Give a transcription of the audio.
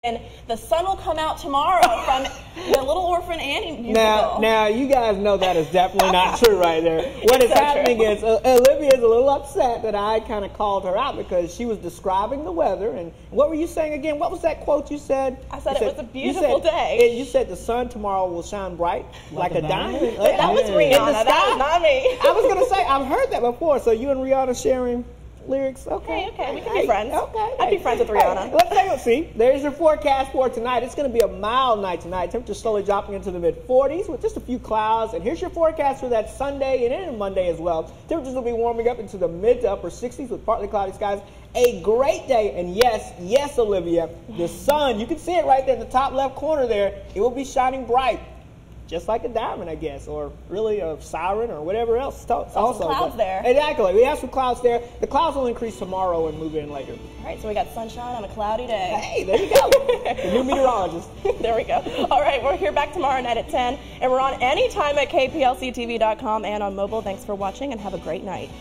And the sun will come out tomorrow from the Little Orphan Annie musical. Now, you guys know that is definitely not true right there. What is happening is Olivia is a little upset that I kind of called her out because she was describing the weather. And what were you saying again? What was that quote you said? I said it was a beautiful day. You said the sun tomorrow will shine bright like a diamond. That was Rihanna. That was not me. I was going to say, I've heard that before. So you and Rihanna sharing lyrics? Okay, we can be friends. Okay. I'd be friends with Rihanna. Let's see. There's your forecast for tonight. It's going to be a mild night tonight. Temperature slowly dropping into the mid-40s with just a few clouds. And here's your forecast for that Sunday and then Monday as well. Temperatures will be warming up into the mid to upper 60s with partly cloudy skies. A great day. And yes, Olivia, the sun, you can see it right there in the top left corner there. It will be shining bright. Just like a diamond, I guess, or really a siren or whatever else. Also, some clouds there. Exactly. We have some clouds there. The clouds will increase tomorrow and move in later. All right, so we got sunshine on a cloudy day. Hey, there you go. The new meteorologist. There we go. All right, we're here back tomorrow night at 10, and we're on anytime at kplctv.com and on mobile. Thanks for watching, and have a great night.